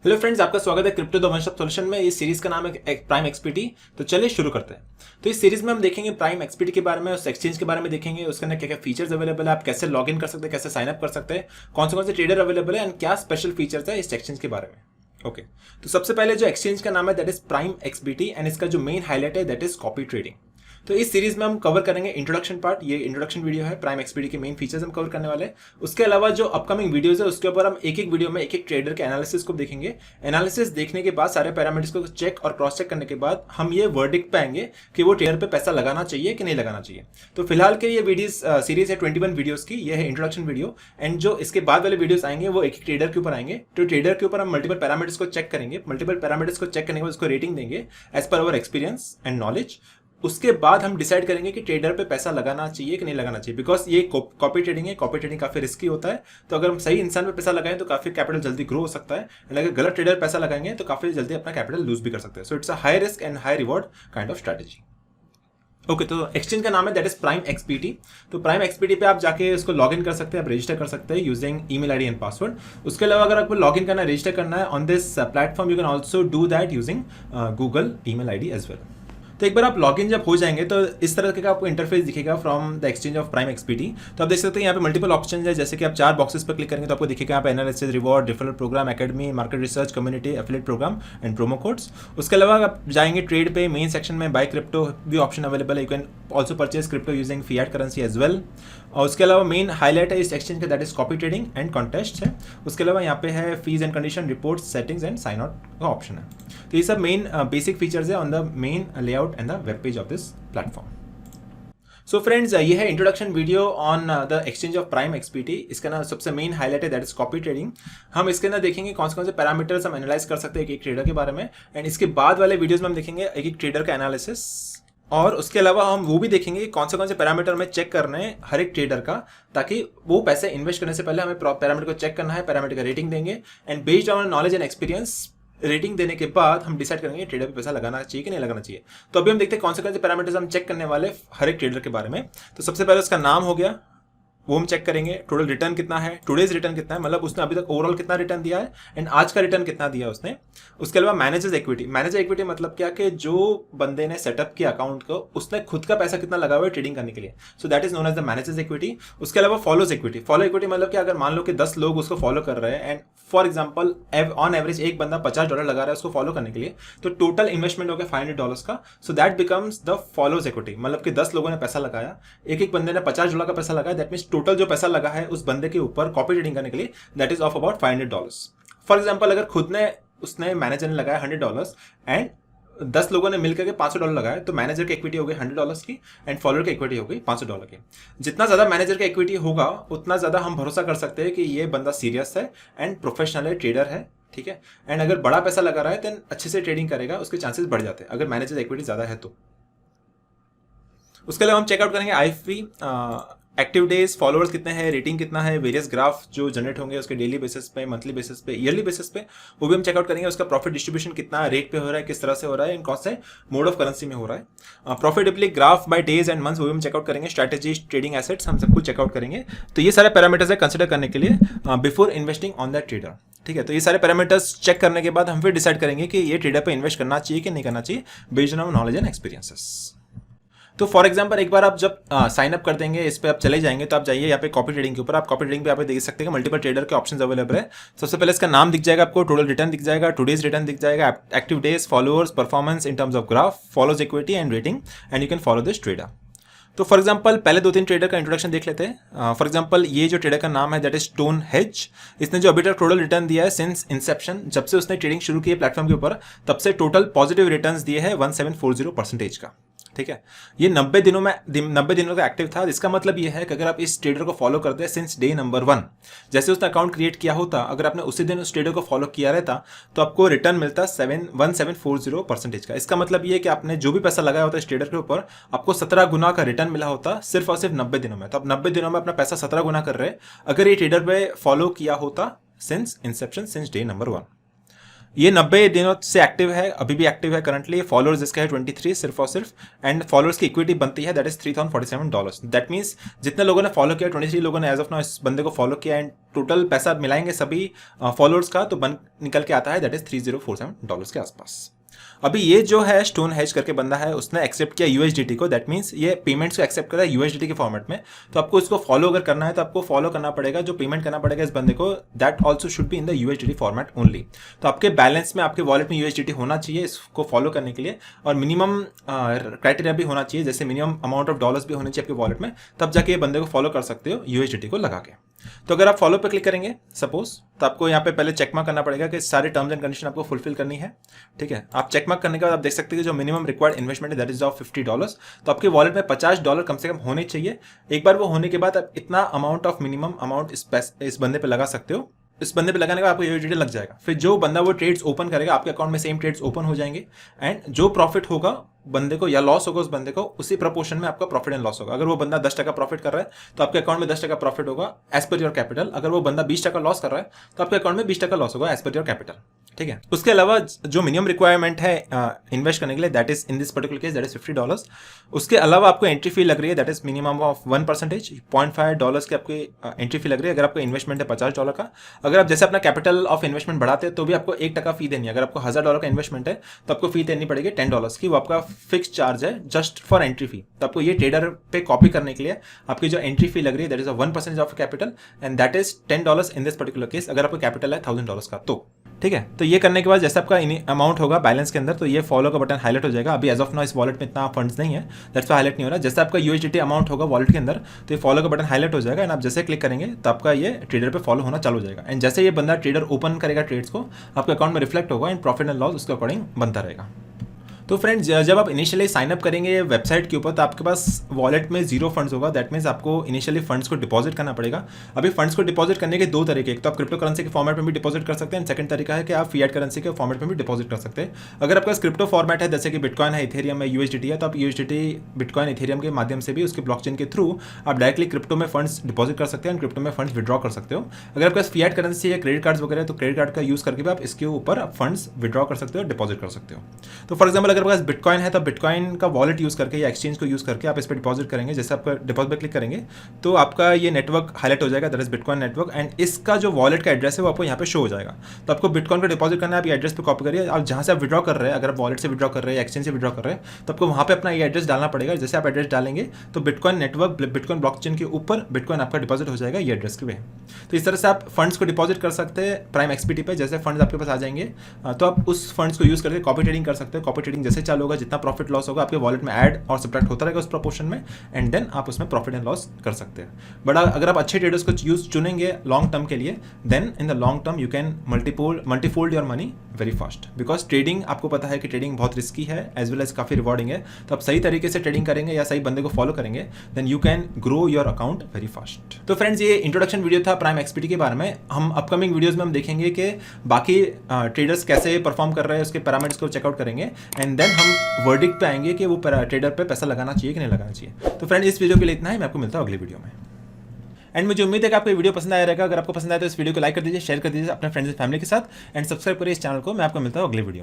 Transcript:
Hello friends, आपका स्वागत है crypto the one stop solution में। इस सीरीज का नाम है प्राइम एक्सपीटी। तो चलिए शुरू करते हैं। तो इस सीरीज में हम देखेंगे प्राइम एक्सपीटी के बारे में, उस एक्सचेंज के बारे में देखेंगे, उसके अंदर क्या क्या फीचर्स अवेलेबल है, आप कैसे लॉग इन कर सकते हैं, कैसे साइन अप कर सकते हैं, कौन से ट्रेडर अवेलेबल है एंड क्या स्पेशल फीचर्स है इस एक्सचेंज के बारे में। ओके तो सबसे पहले जो एक्सचेंज का नाम है दैट इज प्राइम एक्सबीटी एंड इसका जो मेन हाईलाइट है दैट इज कॉपी ट्रेडिंग। तो इस सीरीज में हम कवर करेंगे इंट्रोडक्शन पार्ट। ये इंट्रोडक्शन वीडियो है, प्राइम एक्सपीडी के मेन फीचर्स हम कवर करने वाले हैं। उसके अलावा जो अपकमिंग वीडियोस है उसके ऊपर हम एक एक वीडियो में एक एक ट्रेडर के एनालिसिस को देखेंगे। एनालिसिस देखने के बाद सारे पैरामीटर्स को चेक और क्रॉस चेक करने के बाद हम ये वर्डिक्ट पे आएंगे कि वो ट्रेडर पे पैसा लगाना चाहिए कि नहीं लगाना चाहिए। तो फिलहाल के ये वीडियोस सीरीज है 21 वीडियोस की, ये है इंट्रोडक्शन वीडियो। एंड जो इसके बाद वाले वीडियोस आएंगे वो एक एक ट्रेडर के ऊपर आएंगे। तो ट्रेडर के ऊपर हम मल्टीपल पैरामीटर्स को चेक करेंगे, मल्टीपल पैरामीटर्स को चेक करने के बाद उसको रेटिंग देंगे as per our experience and knowledge. उसके बाद हम डिसाइड करेंगे कि ट्रेडर पे पैसा लगाना चाहिए कि नहीं लगाना चाहिए, बिकॉज ये कॉपी ट्रेडिंग है। कॉपी ट्रेडिंग काफी रिस्की होता है। तो अगर हम सही इंसान पे पैसा लगाएं तो काफी कैपिटल जल्दी ग्रो हो सकता है, एंड अगर गलत ट्रेडर पैसा लगाएंगे तो काफी जल्दी अपना कैपिटल लूज भी कर सकते हैं। So it's a high risk and high reward kind of strategy. Okay तो एक्सचेंज का नाम है दैट इज प्राइम एक्सपीटी। तो प्राइम एक्सपीटी पे आप जाके उसको लॉग इन कर सकते हैं, आप रजिस्टर कर सकते हैं using email ID and password. उसके अलावा अगर आपको लॉग इन करना है, रजिस्टर करना है on this platform, you can also do that using Google email ID as well. तो एक बार आप लॉगिन जब हो जाएंगे तो इस तरह का आपको इंटरफेस दिखेगा from the exchange of prime XPT. तो आप देख सकते हैं यहाँ पे मल्टीपल ऑप्शन है, जैसे कि आप 4 बॉक्सेस पर क्लिक करेंगे तो आपको दिखेगा यहाँ पे analysis, reward, referral program, academy, market research, community, affiliate program and promo codes. उसके अलावा आप जाएंगे ट्रेड पे, मेन सेक्शन में बाय क्रिप्टो भी ऑप्शन अवेलेबल है। You can also purchase crypto using fiat currency as well. और उसके अलावा मेन हाईलाइट है इस एक्सचेंज का that is copy trading and contest है। उसके अलावा यहाँ पे है fees and condition, report, settings and sign out का ऑप्शन है। तो ये सब मेन बेसिक फीचर्स है on the main layout and the web page of this platform. So friends, ये है introduction video on the exchange of prime XPT. इसका ना सबसे मेन हाईलाइट है दैट इज कॉपी ट्रेडिंग। हम इसके अंदर देखेंगे कौन से पैरामीटर्स हम एनालाइज कर सकते हैं एक ट्रेडर के बारे में, एंड इसके बाद वाले वीडियोस में हम देखेंगे एक एक ट्रेडर का एनालिसिस। और उसके अलावा हम वो भी देखेंगे कौन से पैरामीटर हमें चेक करने हैं हर एक ट्रेडर का, ताकि वो पैसे इन्वेस्ट करने से पहले हमें पैरामीटर को चेक करना है, पैरामीटर का रेटिंग देंगे and based on knowledge and experience rating देने के बाद हम डिसाइड करेंगे ट्रेडर पे पैसा लगाना चाहिए कि नहीं लगाना चाहिए। तो अभी हम देखते हैं कौन से पैरामीटर्स हम चेक करने वाले हर एक ट्रेडर के बारे में। तो सबसे पहले उसका नाम हो गया, वो हम चेक करेंगे। टोटल रिटर्न कितना है, टुडेज रिटर्न कितना है, मतलब उसने अभी तक ओवरऑल कितना रिटर्न दिया है एंड आज का रिटर्न कितना दिया उसने। उसके अलावा मैनेजर्स इक्विटी। मैनेजर इक्विटी मतलब क्या कि जो बंदे ने सेटअप किया अकाउंट को उसने खुद का पैसा कितना लगा हुआ है ट्रेडिंग करने के लिए, so that is known as the managers equity. उसके अलावा फॉलोज इक्विटी। फॉलो इक्विटी मतलब कि अगर मान लो कि 10 लोग उसको फॉलो कर रहे हैं and for example on average एक बंदा $50 लगा रहा है उसको फॉलो करने के लिए, तो टोटल इन्वेस्टमेंट हो गया $500 का। So that becomes the follows equity. मतलब कि 10 लोगों ने पैसा लगाया, एक बंदे ने $50 का पैसा लगाया, दैट मीन्स टोटल जो पैसा लगा है उस बंदे के ऊपर कॉपी ट्रेडिंग करने के लिए that is of about $500। For example अगर खुद ने उसने मैनेजर ने लगाया $100 एंड 10 लोगों ने मिलकर के $500 लगाया, तो मैनेजर की इक्विटी हो गई $100 की एंड फॉलोअर की इक्विटी हो गई $500 की। जितना ज्यादा मैनेजर की इक्विटी होगा उतना ज्यादा हम भरोसा कर सकते हैं कि ये बंदा सीरियस है एंड प्रोफेशनल है, ट्रेडर है, ठीक है। एंड अगर बड़ा पैसा लगा रहा है देन अच्छे से ट्रेडिंग करेगा, उसके चांसेस बढ़ जाते हैं अगर मैनेजर इक्विटी ज्यादा है तो। उसके अलावा हम चेकआउट करेंगे आईएफपी, एक्टिव डेज, फॉलोअर्स कितने हैं, रेटिंग कितना है, वेरियस ग्राफ जो जनरेट होंगे उसके डेली बेसिस पे, मंथली बेसिस पे, ईयरली बेसिस पे, वो भी हम चेकआउट करेंगे। उसका प्रॉफिट डिस्ट्रीब्यूशन कितना रेट पे हो रहा है, किस तरह से हो रहा है, इन कौन से मोड ऑफ करेंसी में हो रहा है। Profitability graph by days and months वो भी हम चेकआउट करेंगे। स्ट्रैटेजी, ट्रेडिंग एसेट्स, हम सब कुछ चेकआउट करेंगे। तो ये सारे पैरामीटर्स है कंसिडर करने के लिए before investing on that trader, ठीक है। तो ये सारे पैरामीटर्स चेक करने के बाद हम फिर डिसाइड करेंगे कि ये ट्रेडर पे इन्वेस्ट करना चाहिए कि नहीं करना चाहिए based on knowledge and experiences. तो फॉर एग्जांपल एक बार आप जब साइन अप कर देंगे, इस पे आप चले जाएंगे, तो आप जाइए यहाँ पे कॉपी ट्रेडिंग के ऊपर। आप कॉपी ट्रेडिंग पे यहाँ पे देख सकते हैं मल्टीपल ट्रेडर के ऑप्शंस अवेलेबल है। सबसे पहले इसका नाम दिख जाएगा आपको, टोटल रिटर्न दिख जाएगा, टुडेज रिटर्न दिख जाएगा, active days, followers, performance in terms of graph, follows equity and rating, and you can follow this trader. तो फॉर एग्जांपल पहले 2-3 ट्रेडर का इंट्रोडक्शन देख लेते हैं। फॉर एग्जांपल ये जो ट्रेडर का नाम है दैट इज टोन हेज। इसने जो अभी तक टोटल रिटर्न दिया है सिंस इंसेप्शन, जब से उसने ट्रेडिंग शुरू की है प्लेटफॉर्म के ऊपर, तब से टोटल पॉजिटिव रिटर्न्स दिए हैं 1740% का, ठीक है। ये 90 दिनों का एक्टिव था। इसका मतलब ये है कि अगर आप इस ट्रेडर को फॉलो करते हैं सिंस डे नंबर 1, जैसे उसने अकाउंट क्रिएट किया होता, अगर आपने उसी दिन उस ट्रेडर को फॉलो किया रहता तो आपको रिटर्न मिलता 1740% का। इसका मतलब ये है कि आपने जो भी पैसा लगाया होता है इस ट्रेडर के ऊपर, आपको 17 गुना का रिटर्न मिला होता सिर्फ और सिर्फ 90 दिनों में। तो आप 90 दिनों में अपना पैसा 17 गुना कर रहे हैं अगर ये ट्रेडर पे फॉलो किया होता since Inception, since day number 1। ये 90 दिनों से एक्टिव है, अभी भी एक्टिव है करंटली। फॉलोअर्स इसका है 23 सिर्फ और सिर्फ, एंड फॉलोअर्स की इक्विटी बनती है दैट इज $3047। दैट मीन्स जितने लोगों ने फॉलो किया, 23 लोगों ने एज ऑफ नाउ इस बंदे को फॉलो किया, एंड टोटल पैसा मिलाएंगे सभी फॉलोअर्स का तो निकल के आता है दैट इज $3047 के आसपास। अभी ये जो है स्टोन हेज करके बंदा है, उसने एक्सेप्ट किया यूएसडीटी को, दैट मीन्स ये पेमेंट्स को एक्सेप्ट करा यूएसडीटी के फॉर्मेट में। तो आपको इसको फॉलो अगर करना है तो आपको फॉलो करना पड़ेगा, जो पेमेंट करना पड़ेगा इस बंदे को that also should be in the USDT format only. तो आपके बैलेंस में, आपके वॉलेट में यूएसडीटी होना चाहिए इसको फॉलो करने के लिए, और मिनिमम क्राइटेरिया भी होना चाहिए, जैसे मिनिमम अमाउंट ऑफ डॉलर्स भी होने चाहिए आपके वॉलेट में, तब जाके ये बंदे को फॉलो कर सकते हो यूएसडीटी को लगा के। तो अगर आप फॉलो पे क्लिक करेंगे सपोज, तो आपको यहाँ पे पहले चेकमार्क करना पड़ेगा कि सारे टर्म्स एंड कंडीशन आपको फुलफिल करनी है, ठीक है। आप चेकमार्क करने के बाद आप देख सकते हैं कि जो मिनिमम रिक्वायर्ड इन्वेस्टमेंट है दैट इज ऑफ $50। तो आपके वॉलेट में $50 कम से कम होने चाहिए। एक बार वो होने के बाद आप इतना अमाउंट ऑफ मिनिमम अमाउंट इस बंदे पे लगा सकते हो। इस बंदे पे लगाने का आपको यूएसडीटी लग जाएगा। फिर जो बंदा वो ट्रेड्स ओपन करेगा आपके अकाउंट में सेम ट्रेड्स ओपन हो जाएंगे, एंड जो प्रॉफिट होगा बंदे को या लॉस होगा उस बंदे को, उसी प्रपोर्शन में आपका प्रॉफिट एंड लॉस होगा। अगर वो बंदा 10% प्रॉफिट कर रहा है तो आपके अकाउंट में 10% प्रॉफिट होगा एज पर योर कैपिटल। अगर वो बंदा 20% लॉस कर रहा है तो आपके अकाउंट में 20% लॉस होगा एज पर योर कैपिटल, ठीक है। उसके अलावा जो मिनिमम रिक्वायरमेंट है इन्वेस्ट करने के लिए that is in this particular case that is $50। उसके अलावा आपको एंट्री फी लग रही है दैट इज मिनिमम ऑफ 1%, $0.5 की आपकी एंट्री फी लग रही है अगर आपका इन्वेस्टमेंट है $50 का। अगर आप जैसे अपना कैपिटल ऑफ इन्वेस्टमेंट बढ़ाते हैं तो भी आपको 1% फी देनी है। अगर आपको $1000 का इन्वेस्टमेंट है तो आपको फी देनी पड़ेगी $10 की, वो आपका फिक्स चार्ज है जस्ट फॉर एंट्री फी। तो आपको ये ट्रेडर पे कॉपी करने के लिए आपकी जो एंट्री फी लग रही है that is 1% of capital, and that is $10 in this particular case अगर आपका कैपिटल है $1000 का तो, ठीक है। तो ये करने के बाद जैसे आपका अमाउंट होगा बैलेंस के अंदर तो ये फॉलो का बटन हाईलाइट हो जाएगा। अभी एज ऑफ नाउ इस वॉलेट में इतना फंड्स नहीं है दैट्स वाई हाईलाइट नहीं हो रहा। जैसे आपका यूएसडीटी अमाउंट होगा वॉलेट के अंदर तो ये फॉलो का बटन हाईलाइट हो जाएगा, एंड आप जैसे क्लिक करेंगे तो आपका ये ट्रेडर पे फॉलो होना चालू हो जाएगा। एंड जैसे ये बंदा ट्रेडर ओपन करेगा ट्रेड्स को आपके अकाउंट में रिफ्लेक्ट होगा, एंड प्रॉफिट एंड लॉस उसके अकॉर्डिंग बनता रहेगा। तो फ्रेंड्स जब आप इनिशियली साइन अप करेंगे वेबसाइट के ऊपर तो आपके पास वॉलेट में जीरो फंड्स होगा। दैट मीन्स आपको इनिशियली फंड्स को डिपॉजिट करना पड़ेगा। अभी फंड्स को डिपॉजिट करने के दो तरीके, एक तो आप क्रिप्टो करेंसी के फॉर्मेट में भी डिपॉजिट कर सकते हैं, एंड सेकंड तरीका है कि आप फिएट करेंसी के फॉर्मेट में भी डिपॉजिट कर सकते हैं। अगर आपका क्रिप्टो फॉर्मेट है जैसे कि बिटकॉइन है, इथेरियम है, यूएसडीटी है, तो आप यूएसडीटी बिटकॉइन इथेरियम के माध्यम से भी उसके ब्लॉकचेन के थ्रू आप डायरेक्टली क्रिप्टो में फंड्स डिपॉजिट कर सकते हैं, क्रिप्टो में फंड्स विड्रॉ कर सकते हो। अगर आपके पास फिएट करेंसी है, क्रेडिट कार्ड्स वगैरह, तो क्रेडिट कार्ड का यूज करके भी आप इसके ऊपर फंड्स विड्रॉ कर सकते हो, डिपॉजिट कर सकते हो। तो फॉर एग्जाम्पल अगर आपके पास बिटकॉइन है तो बिटकॉइन का वॉलेट यूज करके या एक्सचेंज को यूज करके आप इस पर डिपॉजिट करेंगे। जैसे आप डिपॉजिट पर क्लिक करेंगे तो आपका ये नेटवर्क हाईलाइट हो जाएगा that is bitcoin network, and इसका जो वॉलेट का एड्रेस है वो आपको यहाँ पे शो हो जाएगा। तो आपको बिटकॉइन को डिपॉजिट करना है, आप ये एड्रेस पे कॉपी करिए। आप जहाँ से आप विड्रॉ कर रहे हैं, अगर आप वॉलेट से विड्रॉ कर रहे हैं, एक्सचेंज से विड्रॉ कर रहे हैं, तो आपको वहाँ पे अपना ये एड्रेस डालना पड़ेगा। जैसे आप एड्रेस डालेंगे तो बिटकॉइन नेटवर्क, बिटकॉइन ब्लॉकचेन के ऊपर बिटकॉइन आपका डिपॉजिट हो जाएगा ये एड्रेस के वे। तो इस तरह से आप फंड्स को डिपॉजिट कर सकते हैं प्राइम एक्सपीटी पे। जैसे फंड्स आपके पास आ जाएंगे तो आप उस फंड्स को यूज करके कॉपी ट्रेडिंग कर सकते हैं। कॉपी ट्रेडिंग जैसे चालू होगा, जितना प्रॉफिट लॉस होगा आपके वॉलेट में ऐड और सब्ट्रैक्ट होता रहेगा उस प्रोपोर्शन में, एंड देन आप उसमें प्रॉफिट एंड लॉस कर सकते हैं। बट अगर आप अच्छे ट्रेडर्स को यूज चुनेंगे लॉन्ग टर्म के लिए, then in the long term you can multifold your money very fast. Because trading आपको पता है कि ट्रेडिंग बहुत रिस्की है एज वेल एज काफी रिवॉर्डिंग है। तो आप सही तरीके से ट्रेडिंग करेंगे या सही बंदे को फॉलो करेंगे then you can grow your account very fast. तो फ्रेंड्स ये इंट्रोडक्शन वीडियो था प्राइम एक्सपीटी के बारे में। हम अपकमिंग वीडियोज में हम देखेंगे कि बाकी ट्रेडर्स कैसे परफॉर्म कर रहे हैं, उसके पैरामीटर्स को चेकआउट करेंगे, एंड देन हम वर्डिक्ट पे आएंगे कि वो ट्रेडर पे पैसा लगाना चाहिए कि नहीं लगाना चाहिए। तो फ्रेंड इस वीडियो के लिए इतना ही, मैं आपको मिलता हूँ अगली वीडियो में। एंड मुझे उम्मीद है कि आपको वीडियो पसंद आया रहेगा। अगर आपको पसंद आया तो इस वीडियो को लाइक कर दीजिए, शेयर कर दीजिए अपने फ्रेंड्स एंड फैमिली के साथ, एंड सब्सक्राइब करिए इस चैनल को। मैं आपको मिलता हूँ अगली वीडियो में।